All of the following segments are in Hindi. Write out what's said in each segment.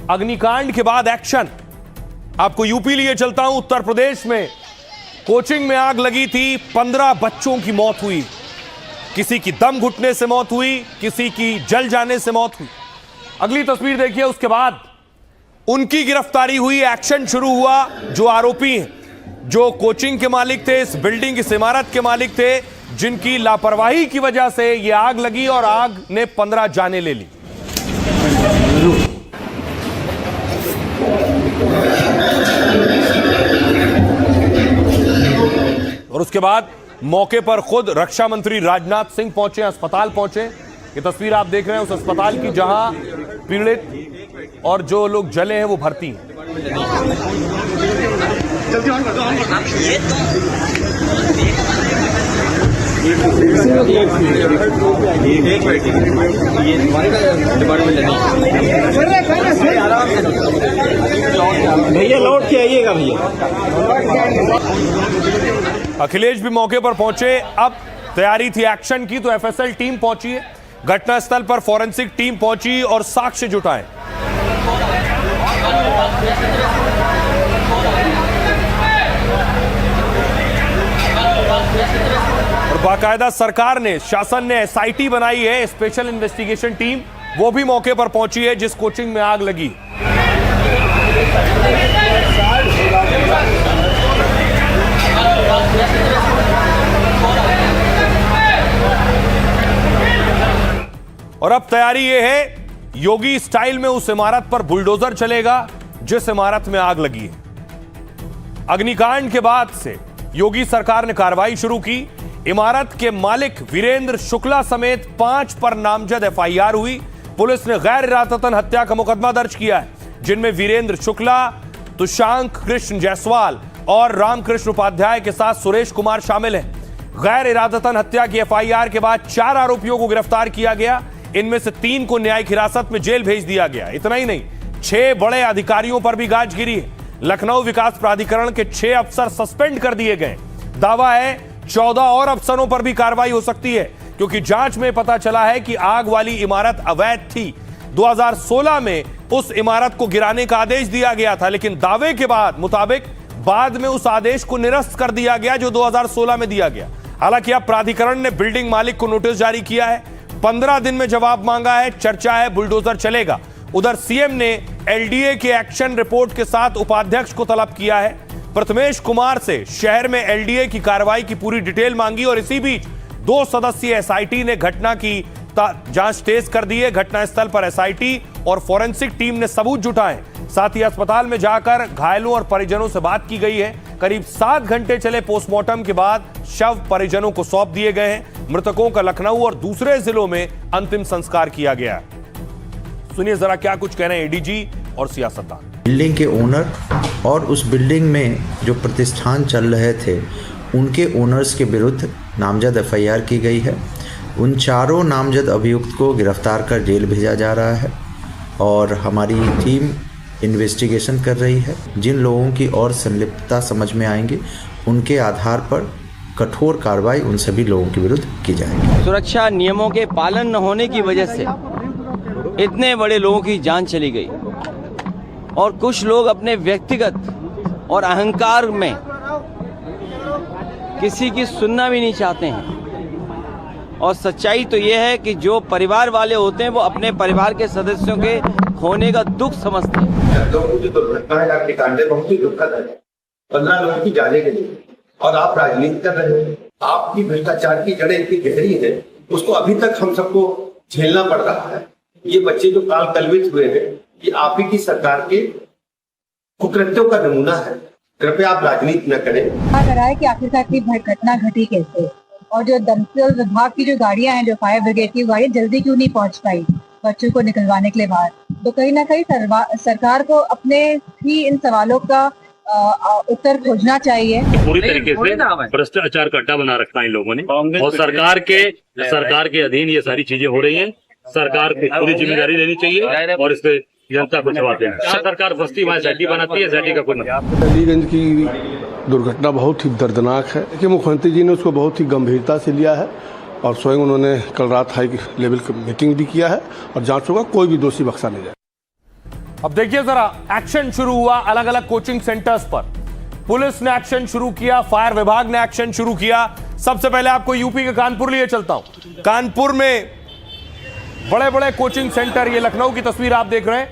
अग्निकांड के बाद एक्शन। आपको यूपी लिए चलता हूं। उत्तर प्रदेश में कोचिंग में आग लगी थी, 15 बच्चों की मौत हुई। किसी की दम घुटने से मौत हुई, किसी की जल जाने से मौत हुई। अगली तस्वीर देखिए। उसके बाद उनकी गिरफ्तारी हुई, एक्शन शुरू हुआ। जो आरोपी हैं, जो कोचिंग के मालिक थे, इस बिल्डिंग, इस इमारत के मालिक थे, जिनकी लापरवाही की वजह से यह आग लगी और आग ने 15 जानें ले ली। और उसके बाद मौके पर खुद रक्षा मंत्री राजनाथ सिंह पहुंचे, अस्पताल पहुंचे। ये तस्वीर आप देख रहे हैं उस अस्पताल की जहां पीड़ित और जो लोग जले हैं वो भर्ती हैं। भैया लौट के आइएगा भैया। अखिलेश भी मौके पर पहुंचे। अब तैयारी थी एक्शन की, तो एफएसएल टीम पहुंची है। घटनास्थल पर फॉरेंसिक टीम पहुंची और साक्ष्य जुटाए। और बाकायदा सरकार ने, शासन ने एसआईटी बनाई है, स्पेशल इन्वेस्टिगेशन टीम, वो भी मौके पर पहुंची है जिस कोचिंग में आग लगी। और अब तैयारी यह है, योगी स्टाइल में उस इमारत पर बुलडोजर चलेगा जिस इमारत में आग लगी है। अग्निकांड के बाद से योगी सरकार ने कार्रवाई शुरू की। इमारत के मालिक वीरेंद्र शुक्ला समेत 5 पर नामजद एफआईआर हुई। पुलिस ने गैर इरादतन हत्या का मुकदमा दर्ज किया है, जिनमें वीरेंद्र शुक्ला, तुषांक कृष्ण जायसवाल और रामकृष्ण उपाध्याय के साथ सुरेश कुमार शामिल हैं। गैर इरादतन हत्या की एफआईआर के बाद 4 आरोपियों को गिरफ्तार किया गया। इनमें से 3 को न्यायिक हिरासत में जेल भेज दिया गया। इतना ही नहीं, 6 बड़े अधिकारियों पर भी गाज गिरी है। लखनऊ विकास प्राधिकरण के 6 अफसर सस्पेंड कर दिए गए। दावा है 14 और अफसरों पर भी कार्रवाई हो सकती है, क्योंकि जांच में पता चला है कि आग वाली इमारत अवैध थी। 2016 में उस इमारत को गिराने का आदेश दिया गया था, लेकिन दावे के मुताबिक बाद में उस आदेश को निरस्त कर दिया गया जो 2016 में दिया गया। हालांकि अब प्राधिकरण ने बिल्डिंग मालिक को नोटिस जारी किया है, 15 दिन में जवाब मांगा है। चर्चा है बुलडोजर चलेगा। उधर सीएम ने एलडीए के एक्शन रिपोर्ट के साथ उपाध्यक्ष को तलब किया है। प्रथमेश कुमार से शहर में एलडीए की कार्रवाई की पूरी डिटेल मांगी और इसी बीच 2 सदस्यीय एसआईटी ने घटना की जांच तेज कर दी है। घटनास्थल पर एसआईटी और फॉरेंसिक टीम ने सबूत जुटाए। साथ ही अस्पताल में जाकर घायलों और परिजनों से बात की गई है। करीब 7 घंटे चले पोस्टमार्टम के बाद शव परिजनों को सौंप दिए गए हैं। मृतकों का लखनऊ और दूसरे जिलों में अंतिम संस्कार किया गया है। सुनिए जरा क्या कुछ कह रहे हैं एडीजी और सियासतदान। बिल्डिंग के ओनर और उस बिल्डिंग में जो प्रतिष्ठान चल रहे थे, उनके ओनर्स के विरुद्ध नामजद एफआईआर की गई है। उन 4 नामजद अभियुक्त को गिरफ्तार कर जेल भेजा जा रहा है और हमारी टीम इन्वेस्टिगेशन कर रही है। जिन लोगों की और संलिप्तता समझ में आएंगे, उनके आधार पर कठोर कार्रवाई उन सभी लोगों के विरुद्ध की जाएगी। सुरक्षा नियमों के पालन न होने की वजह से इतने बड़े लोगों की जान चली गई और कुछ लोग अपने व्यक्तिगत और अहंकार में किसी की सुनना भी नहीं चाहते हैं। और सच्चाई तो ये है कि जो परिवार वाले होते हैं वो अपने परिवार के सदस्यों के खोने का दुख समझते हैं। लोगों की दुर्घटना है, अग्निकांड बहुत ही दुखद है। 15 लोगों की जाने के लिए और आप राजनीति कर रहे हैं। आपकी भ्रष्टाचार की जड़ें इतनी गहरी है, उसको अभी तक हम सबको झेलना पड़ रहा है। ये बच्चे जो काल कलवित हुए हैं, ये आप ही की सरकार के कुकृत्यों का नमूना है। कृपया आप राजनीति न करें। है कि आखिरकार की घटना घटी कैसे, और जो दमकल विभाग की जो गाड़ियां हैं, जो फायर ब्रिगेड की गाड़ियां जल्दी क्यों नहीं पहुंच पाई बच्चों को निकलवाने के लिए बाहर। तो कहीं ना कहीं सरकार को अपने ही इन सवालों का उत्तर खोजना चाहिए। तो पूरी तरीके से भ्रष्टाचार का अड्डा बना रखा है इन लोगों ने और सरकार के अधीन ये सारी चीजें हो रही हैं। सरकार को पूरी जिम्मेदारी लेनी चाहिए और इस पे जनता को जवाब देना। सरकार बस्ती वहाँ एसआईटी बनाती है, एसआईटी का कोई मतलब। अलीगंज की दुर्घटना बहुत ही दर्दनाक है कि मुख्यमंत्री जी ने उसको बहुत ही गंभीरता से लिया है और स्वयं उन्होंने कल रात हाई लेवल की मीटिंग भी किया है और जांच होगा, कोई भी दोषी बख्शा नहीं जाए। अब देखिए जरा, एक्शन शुरू हुआ अलग अलग कोचिंग सेंटर्स पर। पुलिस ने एक्शन शुरू किया, फायर विभाग ने एक्शन शुरू किया। सबसे पहले आपको यूपी के कानपुर लिए चलता हूं। कानपुर में बड़े बड़े कोचिंग सेंटर, ये लखनऊ की तस्वीर आप देख रहे हैं,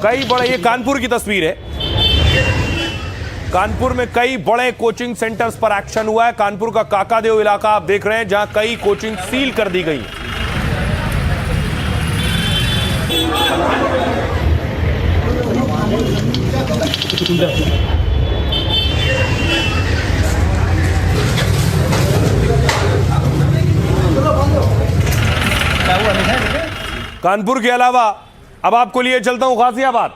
कई बड़े, ये कानपुर की तस्वीर है। कानपुर में कई बड़े कोचिंग सेंटर्स पर एक्शन हुआ है। कानपुर का काकादेव इलाका आप देख रहे हैं, जहां कई कोचिंग सील कर दी गई। कानपुर के अलावा अब आपको लिए चलता हूं गाजियाबाद।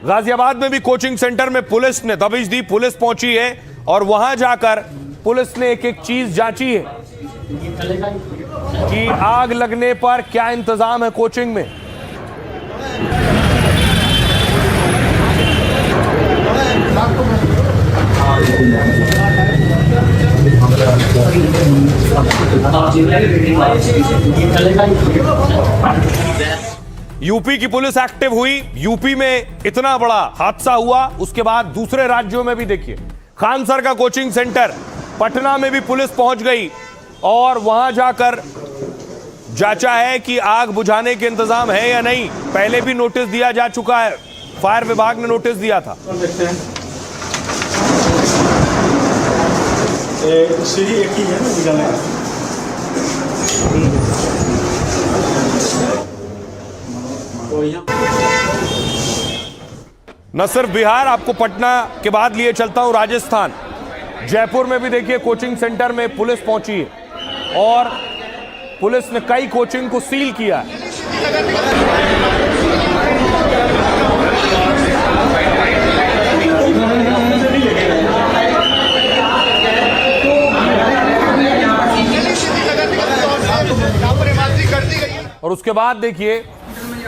गाजियाबाद में भी कोचिंग सेंटर में पुलिस ने दबिश दी। पुलिस पहुंची है और वहां जाकर पुलिस ने एक एक चीज जांची है कि आग लगने पर क्या इंतजाम है कोचिंग में। यूपी की पुलिस एक्टिव हुई। यूपी में इतना बड़ा हादसा हुआ, उसके बाद दूसरे राज्यों में भी देखिए। खान सर का कोचिंग सेंटर पटना में भी पुलिस पहुंच गई और वहां जाकर जांचा है कि आग बुझाने के इंतजाम है या नहीं। पहले भी नोटिस दिया जा चुका है, फायर विभाग ने नोटिस दिया था। सीढ़ी एक ही है ना निकालने का। न सिर्फ बिहार, आपको पटना के बाद लिए चलता हूं राजस्थान। जयपुर में भी देखिए कोचिंग सेंटर में पुलिस पहुंची है और पुलिस ने कई कोचिंग को सील किया है। और उसके बाद देखिए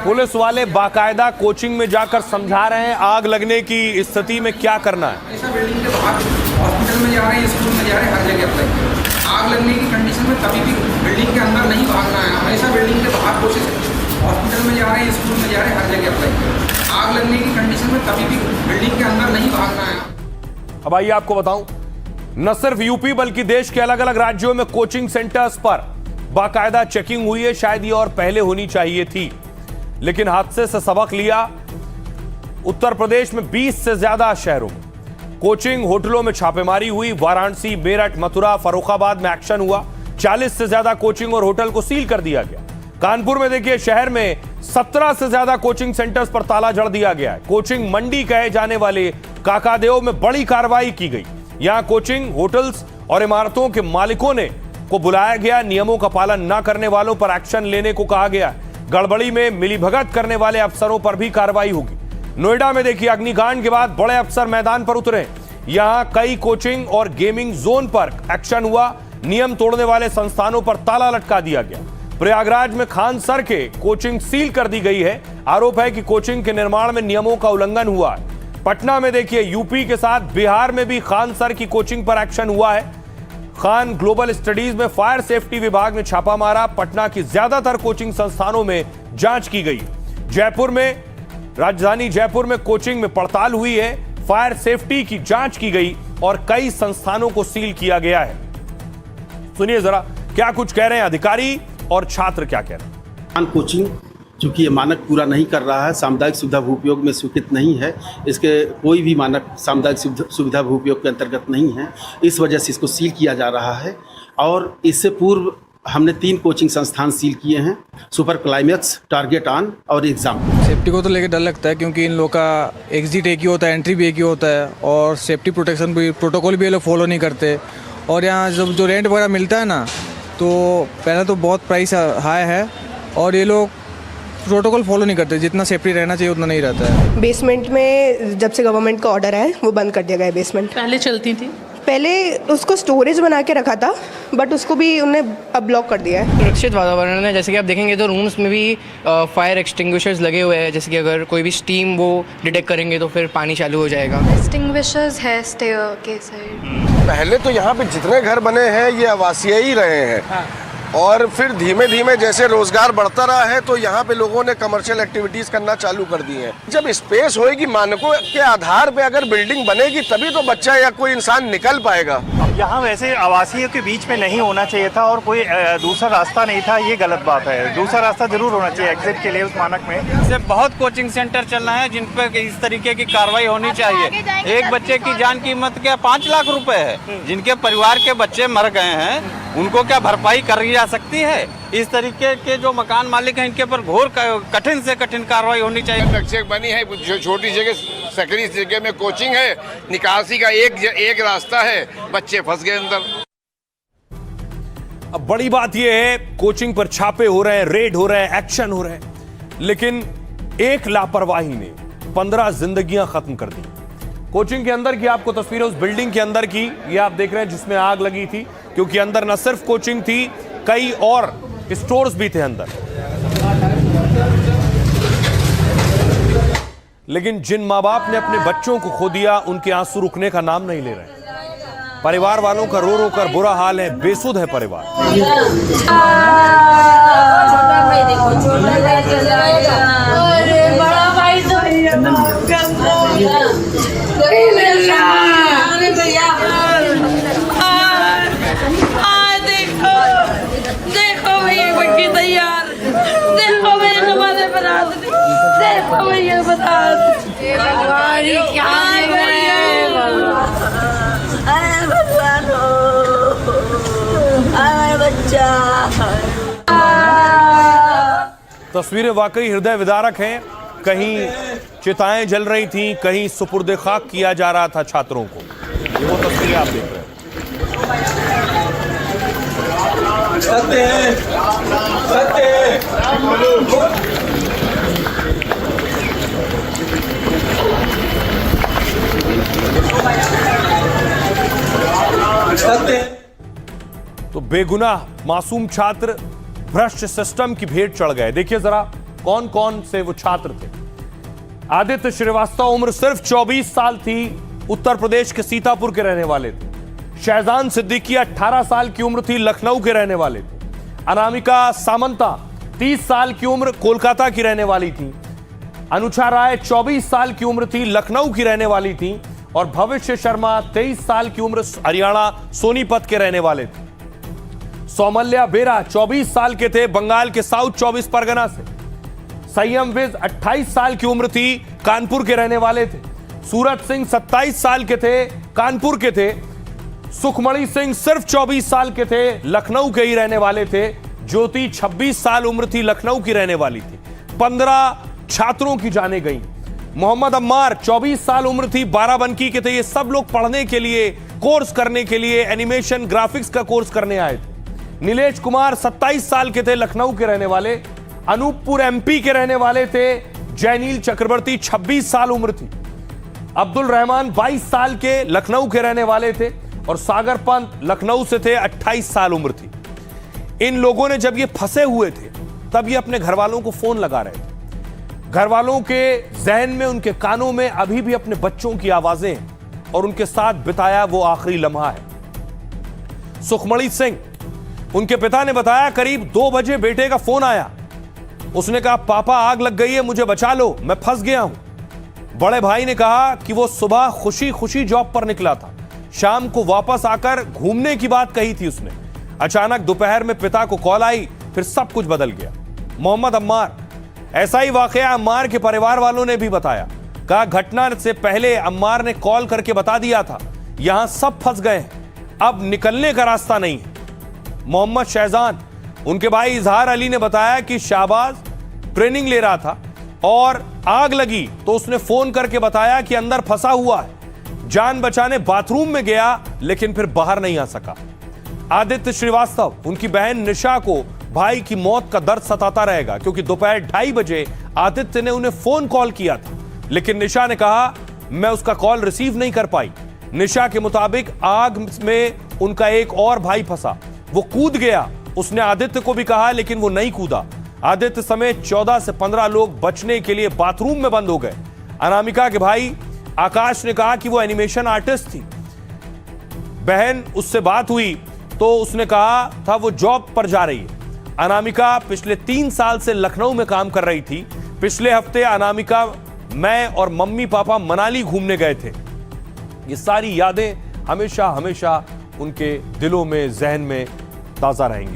पुलिस वाले बाकायदा कोचिंग में जाकर समझा रहे हैं आग लगने की स्थिति में क्या करना है। ऐसा बिल्डिंग के बाहर हॉस्पिटल में जा रहे हैं, स्कूल में जा रहे हैं, हर जगह अप्लाई। आग लगने की कंडीशन में कभी भी बिल्डिंग के अंदर नहीं भागना है। हमेशा बिल्डिंग के बाहर कोशिश करें। हॉस्पिटल में जा रहे हैं, स्कूल में जा रहे हैं, हर जगह अप्लाई। आग लगने की कंडीशन में कभी भी बिल्डिंग के अंदर नहीं भागना है। अब आइए आपको बताऊं, न सिर्फ यूपी बल्कि देश के अलग अलग राज्यों में कोचिंग सेंटर्स पर बाकायदा चेकिंग हुई है। शायद ये और पहले होनी चाहिए थी, लेकिन हादसे से सबक लिया। उत्तर प्रदेश में 20 से ज्यादा शहरों में कोचिंग होटलों में छापेमारी हुई। वाराणसी, मेरठ, मथुरा, फर्रुखाबाद में एक्शन हुआ। 40 से ज्यादा कोचिंग और होटल को सील कर दिया गया। कानपुर में देखिए शहर में 17 से ज्यादा कोचिंग सेंटर्स पर ताला जड़ दिया गया है। कोचिंग मंडी कहे जाने वाले काकादेव में बड़ी कार्रवाई की गई। यहां कोचिंग, होटल्स और इमारतों के मालिकों ने को बुलाया गया। नियमों का पालन न करने वालों पर एक्शन लेने को कहा गया। गड़बड़ी में मिलीभगत करने वाले अफसरों पर भी कार्रवाई होगी। नोएडा में देखिए अग्निकांड के बाद बड़े अफसर मैदान पर उतरे। यहां कई कोचिंग और गेमिंग जोन पर एक्शन हुआ। नियम तोड़ने वाले संस्थानों पर ताला लटका दिया गया। प्रयागराज में खान सर के कोचिंग सील कर दी गई है। आरोप है कि कोचिंग के निर्माण में नियमों का उल्लंघन हुआ है। पटना में देखिए यूपी के साथ बिहार में भी खान सर की कोचिंग पर एक्शन हुआ है। खान ग्लोबल स्टडीज में फायर सेफ्टी विभाग ने छापा मारा। पटना की ज्यादातर कोचिंग संस्थानों में जांच की गई। जयपुर में, राजधानी जयपुर में कोचिंग में पड़ताल हुई है। फायर सेफ्टी की जांच की गई और कई संस्थानों को सील किया गया है। सुनिए जरा क्या कुछ कह रहे हैं अधिकारी और छात्र क्या कह रहे हैं। कोचिंग चूँकि ये मानक पूरा नहीं कर रहा है, सामुदायिक सुविधा भूपयोग में स्वीकृत नहीं है, इसके कोई भी मानक सामुदायिक सुविधा भूपयोग के अंतर्गत नहीं है, इस वजह से इसको सील किया जा रहा है। और इससे पूर्व हमने 3 कोचिंग संस्थान सील किए हैं, सुपर क्लाइमैक्स, टारगेट ऑन और एग्जाम। सेफ्टी को तो लेकर डर लगता है क्योंकि इन लोगों का एग्जिट एक ही होता है, एंट्री भी एक ही होता है और सेफ्टी प्रोटेक्शन भी, प्रोटोकॉल भी ये लोग फॉलो नहीं करते। और यहाँ जब जो रेंट वगैरह मिलता है ना, तो पहले तो बहुत प्राइस हाई है और ये लोग प्रोटोकॉल फॉलो नहीं करते। जितना सेफ्टी रहना चाहिए उतना नहीं रहता है। बेसमेंट में जब से गवर्नमेंट का ऑर्डर है वो बंद कर दिया गया है। बेसमेंट पहले चलती थी, पहले उसको स्टोरेज बना के रखा था, बट उसको भी उन्हें अब ब्लॉक कर दिया है। सुरक्षित वातावरण है। जैसे कि आप देखेंगे तो रूम्स में भी फायर एक्सटिंग्विशर्स लगे हुए हैं। जैसे कि अगर कोई भी स्टीम वो डिटेक्ट करेंगे तो फिर पानी चालू हो जाएगा। एक्सटिंग्विशर्स है स्टेयर के साइड। पहले तो यहाँ पे जितने घर बने हैं ये आवासीय ही रहे हैं। और फिर धीमे धीमे जैसे रोजगार बढ़ता रहा है तो यहाँ पे लोगों ने कमर्शियल एक्टिविटीज करना चालू कर दी है। जब स्पेस होएगी, मानकों के आधार पे अगर बिल्डिंग बनेगी तभी तो बच्चा या कोई इंसान निकल पाएगा। यहाँ वैसे आवासीय के बीच में नहीं होना चाहिए था और कोई दूसरा रास्ता नहीं था, ये गलत बात है। दूसरा रास्ता जरूर होना चाहिए एग्जिट के लिए उस मानक में। से बहुत कोचिंग सेंटर चल रहे हैं जिन पर इस तरीके की कार्रवाई होनी चाहिए। एक बच्चे की जान कीमत क्या 5 लाख रुपए है। जिनके परिवार के बच्चे मर गए हैं उनको क्या भरपाई करी जा सकती है? इस तरीके के जो मकान मालिक हैं इनके ऊपर घोर कठिन से कठिन कार्रवाई होनी चाहिए। नक्शे बनी है, छोटी जगह सकरी जगह में कोचिंग है, निकासी का एक रास्ता है, बच्चे फंस गए अंदर। अब बड़ी बात यह है, कोचिंग पर छापे हो रहे हैं, रेड हो रहे हैं, एक्शन हो रहे हैं, लेकिन एक लापरवाही ने 15 जिंदगियां खत्म कर दी। कोचिंग के अंदर की आपको तस्वीरें उस बिल्डिंग के अंदर की ये आप देख रहे हैं जिसमें आग लगी थी, क्योंकि अंदर न सिर्फ कोचिंग थी, कई और स्टोर्स भी थे अंदर। लेकिन जिन मां बाप ने अपने बच्चों को खो दिया उनके आंसू रुकने का नाम नहीं ले रहे। परिवार वालों का रो रो कर बुरा हाल है, बेसुध है परिवार। देखो भैया बच्ची तैयार, देखो मेरे नमाज़े बरात, देखो भैया बरात, क्या तस्वीरें वाकई हृदय विदारक हैं। कहीं चिताएं जल रही थीं, कहीं सुपुर्दे खाक किया जा रहा था छात्रों को। ये वो तस्वीरें आप देख रहे हैं। तो बेगुनाह मासूम छात्र भ्रष्ट सिस्टम की भेंट चढ़ गए। देखिए जरा कौन कौन से वो छात्र थे। आदित्य श्रीवास्तव, उम्र सिर्फ 24 साल थी, उत्तर प्रदेश के सीतापुर के रहने वाले थे। शहजान सिद्दीकी 18 साल की उम्र थी, लखनऊ के रहने वाले थे। अनामिका सामंता 30 साल की उम्र, कोलकाता की रहने वाली थी। अनुछा राय 24 साल की उम्र थी, लखनऊ की रहने वाली थी। और भविष्य शर्मा 23 साल की उम्र, हरियाणा सोनीपत के रहने वाले थे। सौमल्या बेरा 24 साल के थे, बंगाल के साउथ 24 परगना से। संयम विज 28 साल की उम्र थी, कानपुर के रहने वाले थे। सूरज सिंह 27 साल के थे, कानपुर के थे। सुखमणि सिंह सिर्फ 24 साल के थे, लखनऊ के ही रहने वाले थे। ज्योति 26 साल उम्र थी, लखनऊ की रहने वाली थी। 15 छात्रों की जाने गई। मोहम्मद अम्मार 24 साल उम्र थी, बाराबंकी के थे। ये सब लोग पढ़ने के लिए, कोर्स करने के लिए, एनिमेशन ग्राफिक्स का कोर्स करने आए थे। नीलेश कुमार 27 साल के थे, लखनऊ के रहने वाले। अनूपपुर एमपी के रहने वाले थे। जयनील चक्रवर्ती 26 साल उम्र थी। अब्दुल रहमान 22 साल के, लखनऊ के रहने वाले थे। और सागर पंत लखनऊ से थे, 28 साल उम्र थी। इन लोगों ने जब ये फंसे हुए थे तब ये अपने घर वालों को फोन लगा रहे थे। घर वालों के जहन में, उनके कानों में अभी भी अपने बच्चों की आवाजें और उनके साथ बिताया वो आखिरी लम्हा है। सुखमणि सिंह, उनके पिता ने बताया करीब 2 बजे बेटे का फोन आया। उसने कहा पापा आग लग गई है, मुझे बचा लो, मैं फंस गया हूं। बड़े भाई ने कहा कि वो सुबह खुशी खुशी जॉब पर निकला था, शाम को वापस आकर घूमने की बात कही थी उसने। अचानक दोपहर में पिता को कॉल आई, फिर सब कुछ बदल गया। मोहम्मद अम्मार, ऐसा ही वाकया अम्मार के परिवार वालों ने भी बताया। कहा घटना से पहले अम्मार ने कॉल करके बता दिया था यहां सब फंस गए हैं, अब निकलने का रास्ता नहीं है। मोहम्मद शहजान, उनके भाई इजहार अली ने बताया कि शाहबाज ट्रेनिंग ले रहा था और आग लगी तो उसने फोन करके बताया कि अंदर फंसा हुआ है। जान बचाने बाथरूम में गया लेकिन फिर बाहर नहीं आ सका। आदित्य श्रीवास्तव, उनकी बहन निशा को भाई की मौत का दर्द सताता रहेगा, क्योंकि दोपहर 2:30 बजे आदित्य ने उन्हें फोन कॉल किया था, लेकिन निशा ने कहा मैं उसका कॉल रिसीव नहीं कर पाई। निशा के मुताबिक आग में उनका एक और भाई फंसा, वो कूद गया। उसने आदित्य को भी कहा लेकिन वो नहीं कूदा। आदित्य समेत 14 से 15 लोग बचने के लिए बाथरूम में बंद हो गए। अनामिका के भाई आकाश ने कहा कि वो एनिमेशन आर्टिस्ट थी। बहन उससे बात हुई तो उसने कहा था वो जॉब पर जा रही है। अनामिका पिछले 3 साल से लखनऊ में काम कर रही थी। पिछले हफ्ते अनामिका, मैं और मम्मी पापा मनाली घूमने गए थे। ये सारी यादें हमेशा हमेशा उनके दिलों में, जहन में ताजा रहेंगी।